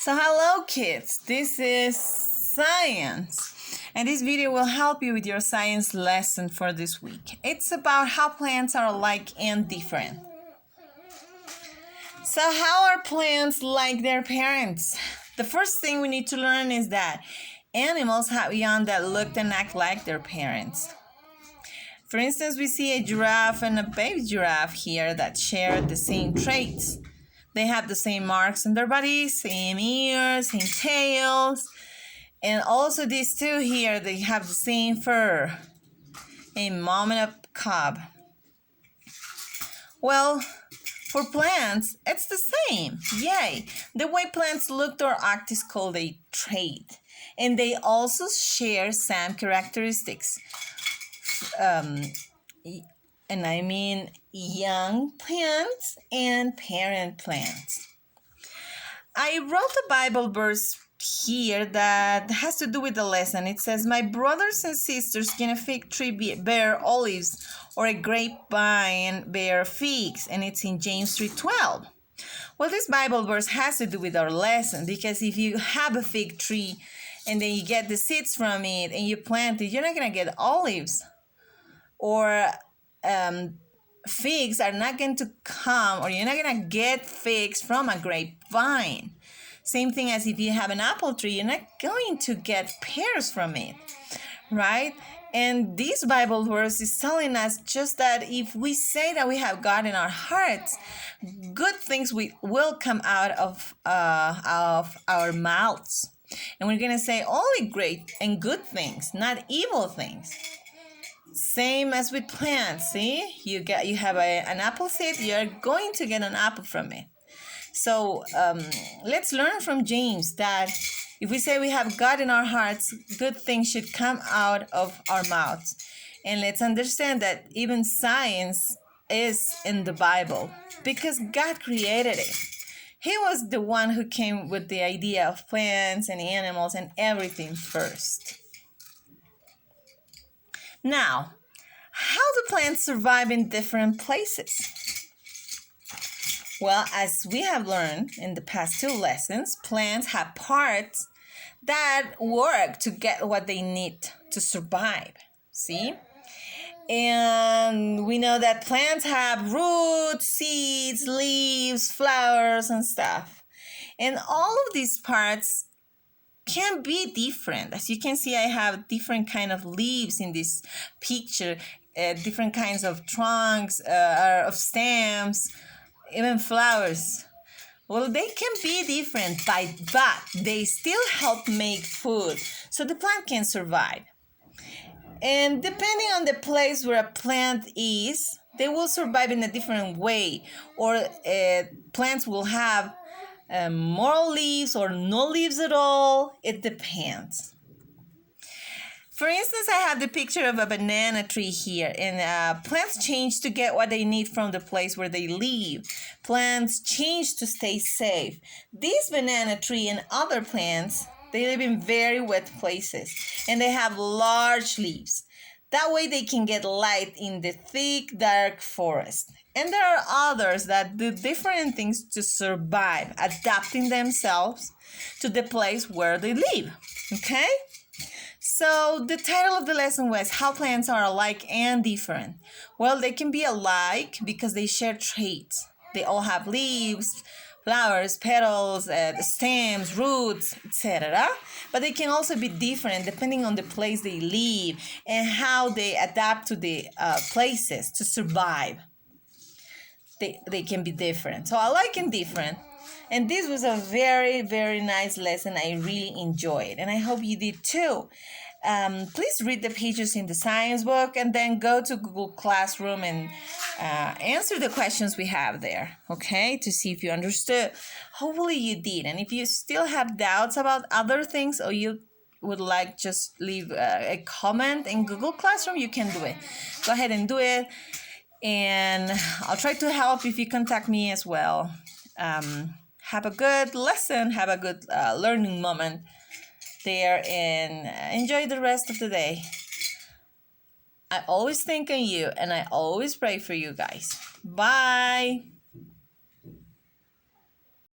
So hello kids, this is science, and this video will help you with your science lesson for this week. It's about how plants are alike and different. So how are plants like their parents? The first thing we need to learn is that animals have young that look and act like their parents. For instance, we see a giraffe and a baby giraffe here that share the same traits. They have the same marks on their bodies, same ears, same tails. And also these two here, they have the same fur. A mom and a cub. Well, for plants, it's the same. Yay! The way plants look or act is called a trait. And they also share some characteristics. And I mean young plants and parent plants. I wrote a Bible verse here that has to do with the lesson. It says, "My brothers and sisters, can a fig tree bear olives or a grapevine bear figs?" And it's in James 3:12. Well, this Bible verse has to do with our lesson, because if you have a fig tree and then you get the seeds from it and you plant it, you're not going to get olives. Or figs are not going to come, or you're not going to get figs from a grapevine. Same thing as if you have an apple tree, you're not going to get pears from it, right? And this Bible verse is telling us just that if we say that we have God in our hearts, good things will come out of our mouths. And we're going to say only great and good things, not evil things. Same as with plants, see? You have an apple seed, you're going to get an apple from it. So let's learn from James that if we say we have God in our hearts, good things should come out of our mouths. And let's understand that even science is in the Bible because God created it. He was the one who came with the idea of plants and animals and everything first. Now, how do plants survive in different places? Well, as we have learned in the past two lessons, plants have parts that work to get what they need to survive. See? And we know that plants have roots, seeds, leaves, flowers, and stuff. And all of these parts can be different. As you can see, I have different kind of leaves in this picture, different kinds of trunks, of stems, even flowers. Well, they can be different, but they still help make food, so the plant can survive. And depending on the place where a plant is, they will survive in a different way, or plants will have more leaves or no leaves at all. It depends. For instance, I have the picture of a banana tree here, and plants change to get what they need from the place where they live. Plants change to stay safe. This banana tree and other plants, they live in very wet places, and they have large leaves. That way they can get light in the thick, dark forest. And there are others that do different things to survive, adapting themselves to the place where they live. Okay? So the title of the lesson was How Plants Are Alike and Different. Well, they can be alike because they share traits. They all have leaves, flowers, petals, stems, roots, etc. But they can also be different depending on the place they live and how they adapt to the places to survive. They can be different. So alike and different. And this was a very, very nice lesson. I really enjoyed, and I hope you did too. Please read the pages in the science book and then go to Google Classroom and answer the questions we have there, okay, to see if you understood. Hopefully you did. And if you still have doubts about other things, or you would like just leave a comment in Google Classroom, you can do it. Go ahead and do it. And I'll try to help if you contact me as well. Have a good lesson. Have a good learning moment there, and enjoy the rest of the day. I always think on you, and I always pray for you guys. Bye.